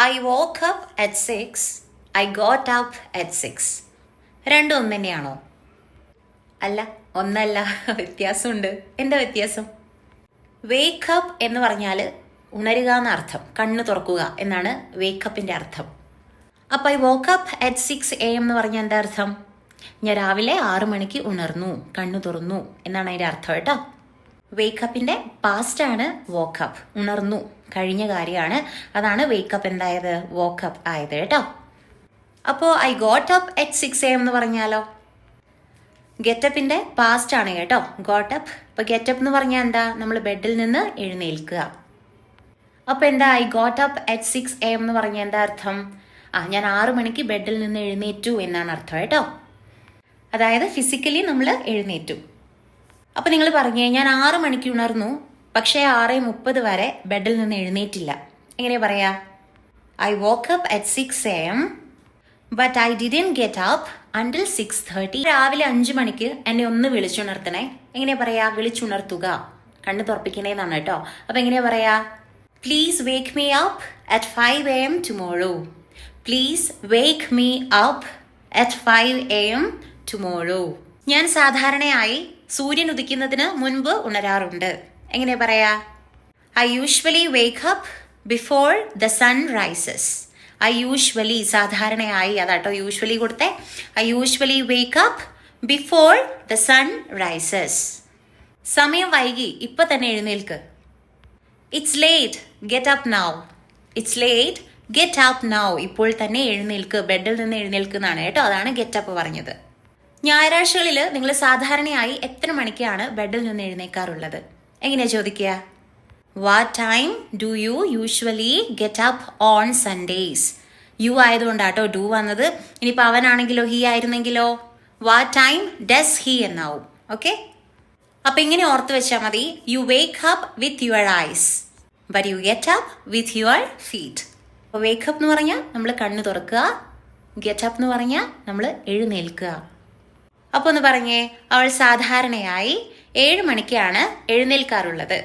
I woke up at 6. I got up at 6. രണ്ടും ഒന്ന് തന്നെയാണോ? അല്ല, ഒന്നല്ല. വ്യത്യാസമുണ്ട്. എന്താ വ്യത്യാസം? വേക്കപ്പ് എന്ന് പറഞ്ഞാൽ ഉണരുക എന്നർത്ഥം, കണ്ണ് തുറക്കുക എന്നാണ് വേക്കപ്പിൻ്റെ അർത്ഥം. അപ്പോൾ ഐ വോക്കപ്പ് അറ്റ് 6 AM എന്ന് പറഞ്ഞാൽ എന്താ അർത്ഥം? ഞാൻ രാവിലെ 6 മണിക്ക് ഉണർന്നു, കണ്ണു തുറന്നു എന്നാണ് അതിൻ്റെ അർത്ഥം കേട്ടോ. വേക്കപ്പിൻ്റെ പാസ്റ്റാണ് വോക്കപ്പ്, ഉണർന്നു, കഴിഞ്ഞ കാര്യമാണ്. അതാണ് വേക്കപ്പ് എന്തായത്? വോക്കപ്പ് ആയത് കേട്ടോ. അപ്പോൾ I got up at 6 AM എന്ന് പറഞ്ഞാലോ? ഗെറ്റപ്പിൻ്റെ പാസ്റ്റാണ് കേട്ടോ ഗോട്ടപ്പ്. അപ്പോൾ ഗെറ്റപ്പ് എന്ന് പറഞ്ഞാൽ എന്താ? നമ്മൾ ബെഡിൽ നിന്ന് എഴുന്നേൽക്കുക. അപ്പോൾ എന്താ I got up at 6 AM എന്ന് പറഞ്ഞാൽ എന്താ അർത്ഥം? ഞാൻ 6 മണിക്ക് ബെഡിൽ നിന്ന് എഴുന്നേറ്റു എന്നാണ് അർത്ഥം കേട്ടോ. അതായത് ഫിസിക്കലി നമ്മൾ എഴുന്നേറ്റു. അപ്പോൾ നിങ്ങൾ പറഞ്ഞേ, ഞാൻ 6 മണിക്ക് ഉണർന്നു, പക്ഷേ 6:30 വരെ ബെഡിൽ നിന്ന് എഴുന്നേറ്റില്ല. എങ്ങനെ പറയാ? I woke up at 6 AM but I didn't get up until 6:30. രാവിലെ 5 മണിക്ക് എന്നെ ഒന്ന് വിളിച്ചുണർത്തണേ. എങ്ങനെയാ പറയാ? വിളിച്ചുണർത്തുക, കണ്ണ് തുറപ്പിക്കണേന്നാണ് കേട്ടോ. അപ്പോൾ എങ്ങനെയാ പറയാ? Please wake me up at 5 AM tomorrow. Please wake me up at 5 AM tomorrow. ഞാൻ സാധാരണയായി സൂര്യൻ ഉദിക്കുന്നതിന് മുൻപ് ഉണരാറുണ്ട്. എങ്ങനെയാ പറയാ? I usually wake up before the sun rises. I usually, സാധാരണയായി, അതാട്ടോ യൂഷ്വലി കൊടുത്തേ. I usually wake up before the sun rises. സമയം വൈകി, ഇപ്പൊ തന്നെ എഴുന്നേൽക്ക്. It's late, get up now. It's late, get up now. ഇപ്പോൾ തന്നെ എഴുന്നേൽക്ക്, ബെഡിൽ നിന്ന് എഴുന്നേൽക്കുന്നതാണ് കേട്ടോ. അതാണ് ഗെറ്റ് അപ്പ് പറഞ്ഞത്. ഞായറാഴ്ചകളിൽ നിങ്ങൾ സാധാരണയായി എത്ര മണിക്കാണ് ബെഡിൽ നിന്ന് എഴുന്നേൽക്കാറുള്ളത്? എങ്ങനെയാ ചോദിക്കുക? What time do you usually get up on Sundays? You ആയതുകൊണ്ടാട്ടോ ഡു വന്നത്. ഇനിയിപ്പോൾ അവനാണെങ്കിലോ ഹി ആയിരുന്നെങ്കിലോ വാട്ട് ടൈം ഡസ് ഹി എന്നാവും. ഓക്കെ, അപ്പം ഇങ്ങനെ ഓർത്ത് വെച്ചാൽ മതി. You wake up with your eyes but you get up with your feet. അപ്പോൾ വേക്കപ്പ് എന്ന് പറഞ്ഞാൽ നമ്മൾ കണ്ണ് തുറക്കുക, ഗെറ്റ് അപ്പ് എന്ന് പറഞ്ഞാൽ നമ്മൾ എഴുന്നേൽക്കുക. അപ്പോൾ ഒന്ന് പറഞ്ഞേ, അവൾ സാധാരണയായി 7 മണിക്കാണ് എഴുന്നേൽക്കാറുള്ളത്.